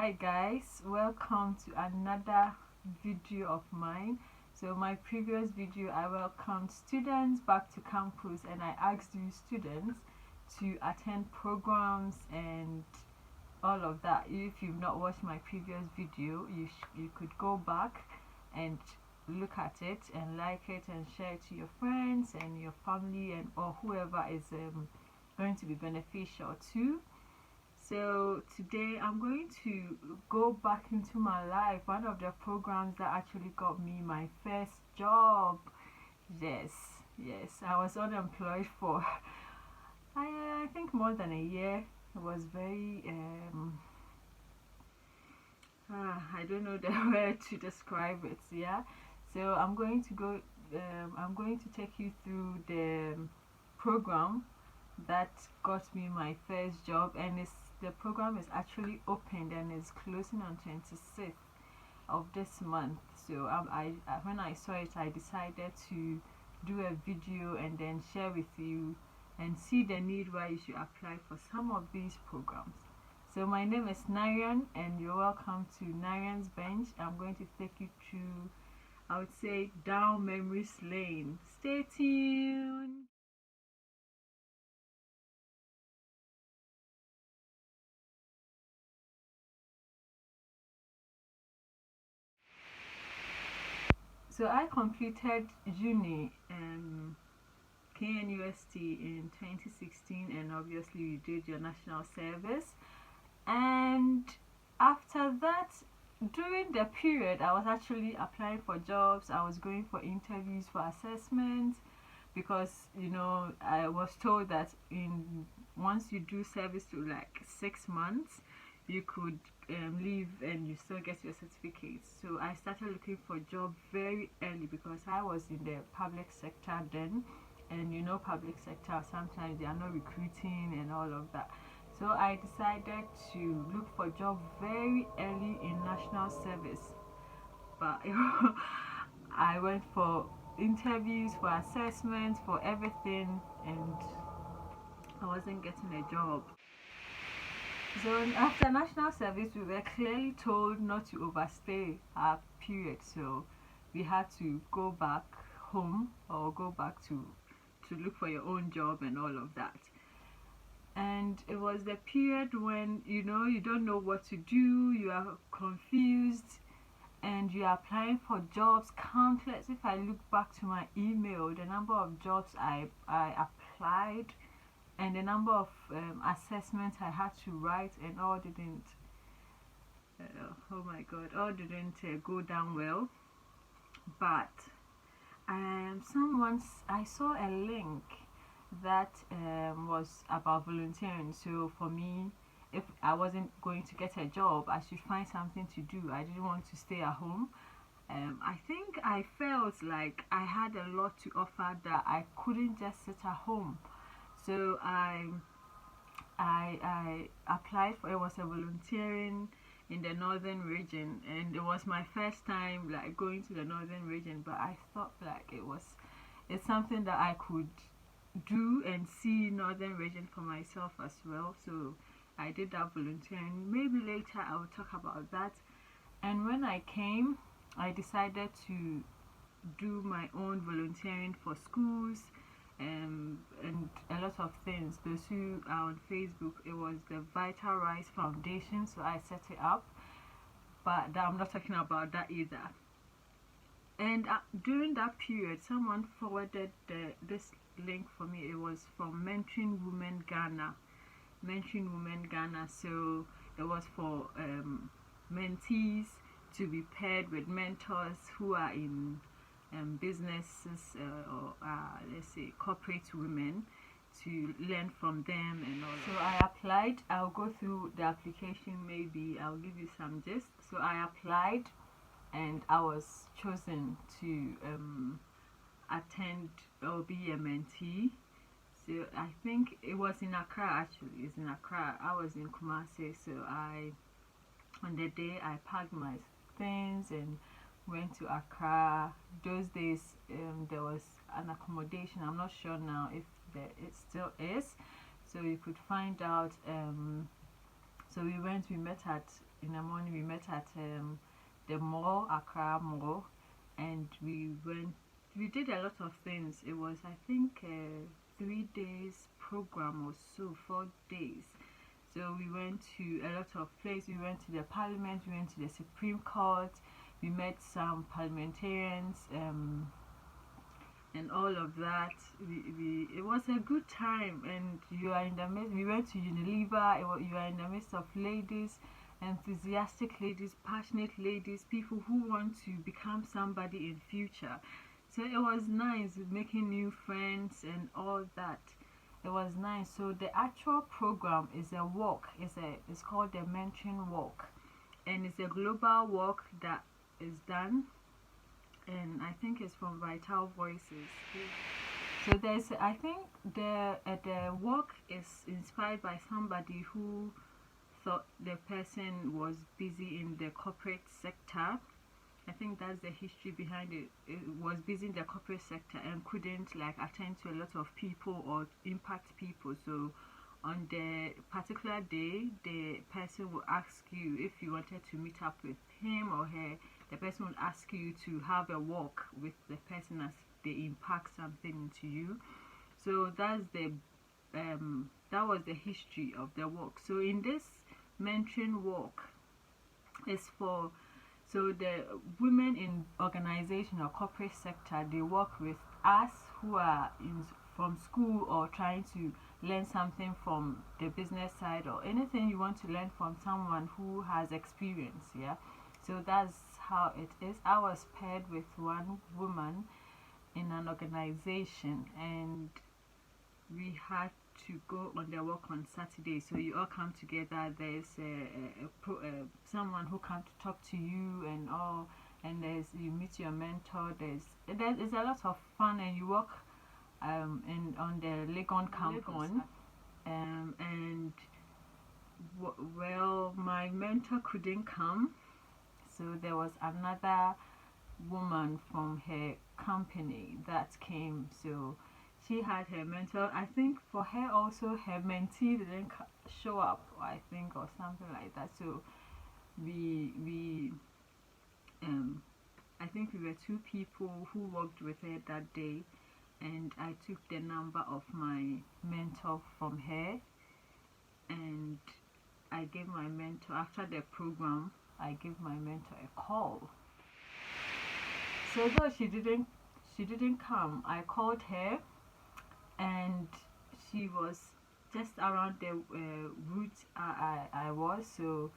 Hi guys, welcome to another video of mine. So my previous video I welcomed students back to campus and I asked you students to attend programs and all of that. If you've not watched my previous video, you could go back and look at it and like it and share it to your friends and your family and or whoever is going to be beneficial to. So today I'm going to go back into my life, one of the programs that actually got me my first job. Yes, yes, I was unemployed for I think more than a year. It was very I don't know the word to describe it. Yeah, so I'm going to take you through the program that got me my first job, and the program is actually opened and is closing on 26th of this month. So when I saw it, I decided to do a video and then share with you and see the need why you should apply for some of these programs. So my name is Narian and you're welcome to Narian's Bench. I'm going to take you through, I would say, down memory lane. Stay tuned. So I completed uni KNUST in 2016, and obviously you did your national service. And after that, during the period, I was actually applying for jobs. I was going for interviews for assessment because I was told that in once you do service to like 6 months, you could leave and you still get your certificates. So I started looking for a job very early because I was in the public sector then, and public sector sometimes they are not recruiting and all of that. So I decided to look for a job very early in national service, but I went for interviews, for assessments, for everything, and I wasn't getting a job. So after national service, we were clearly told not to overstay our period. So we had to go back home or go back to look for your own job and all of that. And it was the period when you don't know what to do, you are confused, and you are applying for jobs countless. If I look back to my email, the number of jobs I applied and the number of assessments I had to write, and all didn't oh my god, all didn't go down well. But I saw a link that was about volunteering. So for me, if I wasn't going to get a job, I should find something to do. I didn't want to stay at home. I think I felt like I had a lot to offer that I couldn't just sit at home. So I applied for, it was a volunteering in the northern region, and it was my first time like going to the northern region, but I thought like it's something that I could do and see northern region for myself as well. So I did that volunteering. Maybe later I will talk about that. And when I came, I decided to do my own volunteering for schools, and a lot of things. Those who are on Facebook, it was the Vital Rise Foundation, so I set it up, but I'm not talking about that either. And during that period, someone forwarded this link for me. It was from Mentoring Women Ghana. Mentoring Women Ghana. So it was for mentees to be paired with mentors who are in businesses or let's say corporate women, to learn from them and all. So I applied. I'll go through the application. Maybe I'll give you some gist. So I applied and I was chosen to attend or be a mentee. So I think it was in Accra. Actually, it's in Accra. I was in Kumasi. So on the day I packed my things and went to Accra. Those days there was an accommodation. I'm not sure now if it still is. So you could find out. So we met at in the morning we met at the mall, Accra Mall, and we did a lot of things. It was, I think, a 3 days program or so, 4 days. So we went to a lot of places. We went to the parliament, we went to the Supreme Court, we met some parliamentarians, and all of that. It was a good time, and you are in the midst. We went to Unilever. You are in the midst of ladies, enthusiastic ladies, passionate ladies, people who want to become somebody in future. So it was nice making new friends and all that. It was nice. So the actual program is a walk. It's called the Mentoring Walk, and it's a global walk that is done, and I think it's from Vital Voices. So there's, I think the walk is inspired by somebody who thought the person was busy in the corporate sector. I think that's the history behind it. It was busy in the corporate sector and couldn't like attend to a lot of people or impact people. So on the particular day, the person will ask you if you wanted to meet up with him or her. The person will ask you to have a walk with the person as they impact something into you. So that was the history of the walk. So in this mentoring walk is for, so the women in organization or corporate sector, they work with us who are from school or trying to learn something from the business side, or anything you want to learn from someone who has experience. Yeah, so that's how it is. I was paired with one woman in an organization, and we had to go on the walk on Saturday. So you all come together. There's someone who comes to talk to you and all, and you meet your mentor. There's a lot of fun, and you walk on the Legon campus. And well, my mentor couldn't come, so there was another woman from her company that came. So she had her mentor. I think for her also, her mentee didn't show up, I think, or something like that. So we I think we were two people who worked with her that day, and I took the number of my mentor from her, and I gave my mentor, after the program, I gave my mentor a call. So though she didn't come, I called her, and she was just around the route I was. So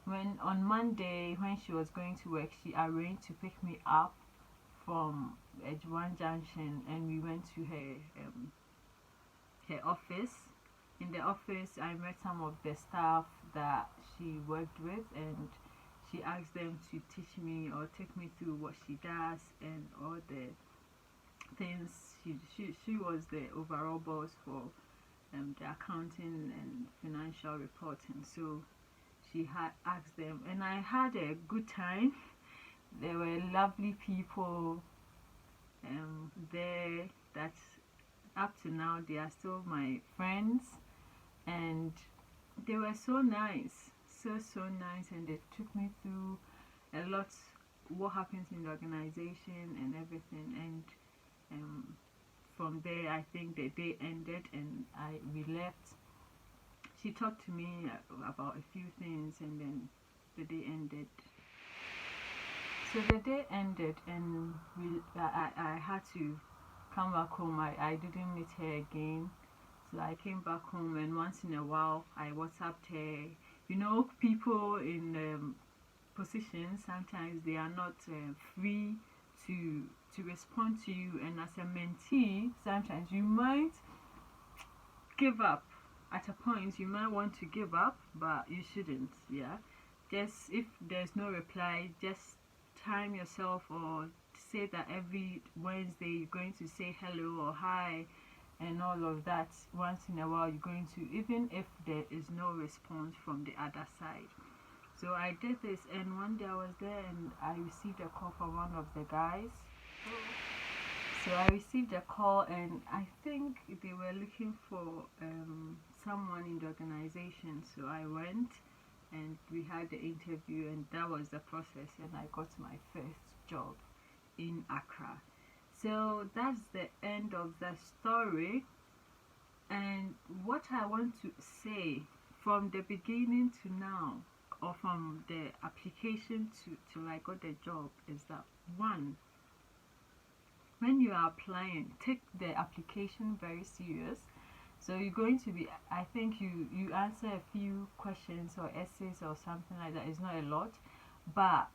when on Monday, when she was going to work, she arranged to pick me up from Edgewan Junction, and we went to her office. In the office, I met some of the staff that she worked with, and she asked them to teach me or take me through what she does and all the things. She was the overall boss for the accounting and financial reporting. So she had asked them, and I had a good time. There were lovely people there that up to now they are still my friends, and they were so nice, so nice, and they took me through a lot, what happens in the organization and everything. And from there, I think the day ended, and we left. She talked to me about a few things, and then the day ended. So the day ended, and I had to come back home. I didn't meet her again. So I came back home, and once in a while I WhatsApped her. You know, people in positions, sometimes they are not free to respond to you, and as a mentee, sometimes you might give up. At a point, you might want to give up, but you shouldn't. Yeah, just if there's no reply, just time yourself, or say that every Wednesday you're going to say hello or hi and all of that. Once in a while you're going to, even if there is no response from the other side. So I did this, and one day I was there, and I received a call from one of the guys. So I received a call, and I think they were looking for someone in the organization. So I went, and we had the interview, and that was the process, and I got my first job in Accra. So that's the end of the story. And what I want to say from the beginning to now, or from the application to till I got the job, is that one, when you are applying, take the application very serious. So you're going to be, I think you answer a few questions or essays or something like that. It's not a lot, but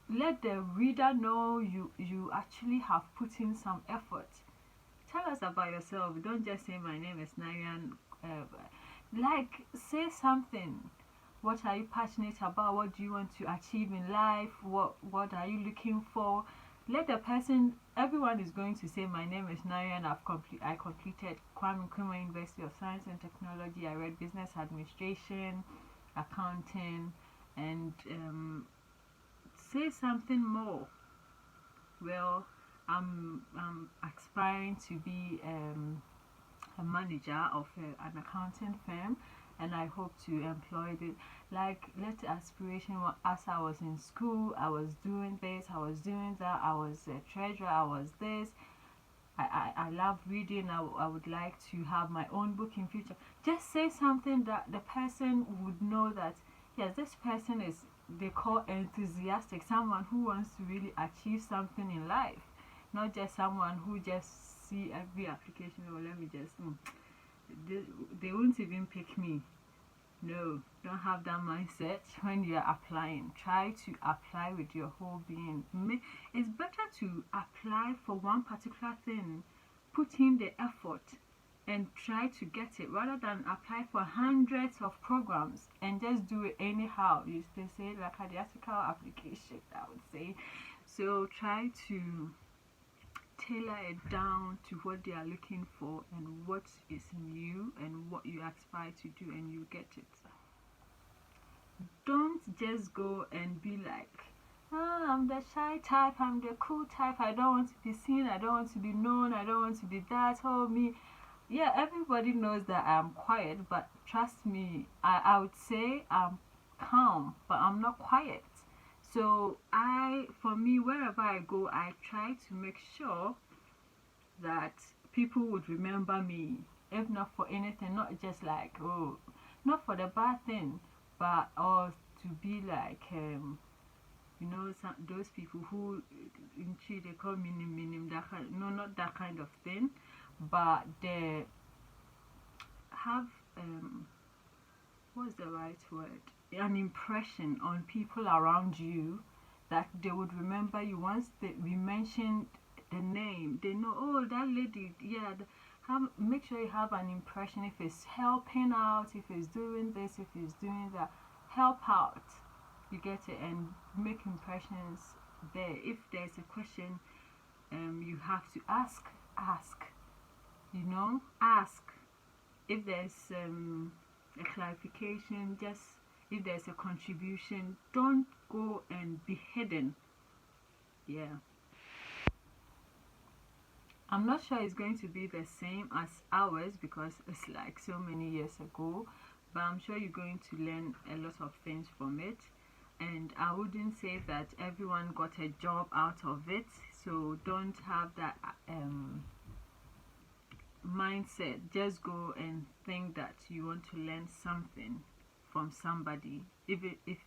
let the reader know you actually have put in some effort. Tell us about yourself. Don't just say my name is Narian. Like, say something. What are you passionate about? What do you want to achieve in life? What are you looking for? Let the person, everyone is going to say my name is Narian. I completed Kwame Nkrumah University of Science and Technology. I read business administration, accounting, and say something more. Well, I'm aspiring to be a manager of an accounting firm, and I hope to employ it. Like, let the aspiration, as I was in school, I was doing this, I was doing that, I was a treasurer, I was this. I love reading. I would like to have my own book in future. Just say something that the person would know that yes, this person is, they call enthusiastic, someone who wants to really achieve something in life, not just someone who just see every application, or let me just they won't even pick me. No, don't have that mindset when you're applying. Try to apply with your whole being. It's better to apply for one particular thing, put in the effort, and try to get it, rather than apply for hundreds of programs and just do it anyhow. They say like a theatrical application, I would say. So try to tailor it down to what they are looking for and what is in you and what you aspire to do, and you get it. Don't just go and be like, oh, I'm the shy type, I'm the cool type, I don't want to be seen, I don't want to be known, I don't want to be that. Oh, me. Yeah, everybody knows that I'm quiet, but trust me, I would say I'm calm, but I'm not quiet. So for me, wherever I go, I try to make sure that people would remember me, if not for anything, not just like, oh, not for the bad thing, but or to be like, those people who in Chi they call minim, that kind, no, not that kind of thing, but they have what's the right word? An impression on people around you, that they would remember you once we mentioned the name. They know, oh, that lady, yeah. Make sure you have an impression. If it's helping out, if it's doing this, if it's doing that, help out. You get it, and make impressions there. If there's a question, you have to ask. Ask. If there's a clarification, just if there's a contribution, don't go and be hidden. Yeah. I'm not sure it's going to be the same as ours because it's like so many years ago, but I'm sure you're going to learn a lot of things from it. And I wouldn't say that everyone got a job out of it, so don't have that mindset. Just go and think that you want to learn something from somebody, if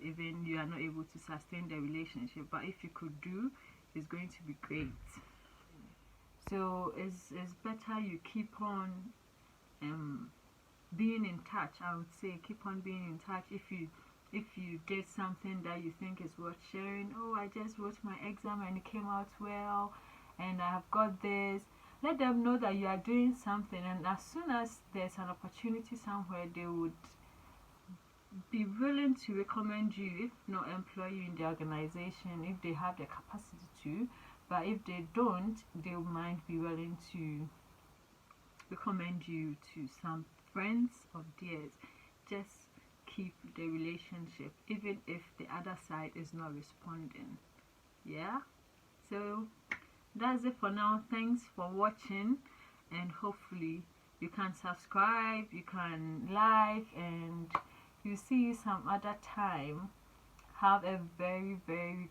even you are not able to sustain the relationship, but if you could do, it's going to be great. So it's better you keep on being in touch. I would say keep on being in touch. If you did something that you think is worth sharing, oh, I just wrote my exam and it came out well, and I have got this. Let them know that you are doing something, and as soon as there's an opportunity somewhere, they would be willing to recommend you, if not employ you in the organization, if they have the capacity to. But if they don't, they might be willing to recommend you to some friends of theirs. Just keep the relationship, even if the other side is not responding. Yeah? So that's it for now. Thanks for watching, and hopefully you can subscribe, you can like, and you see some other time have a very, very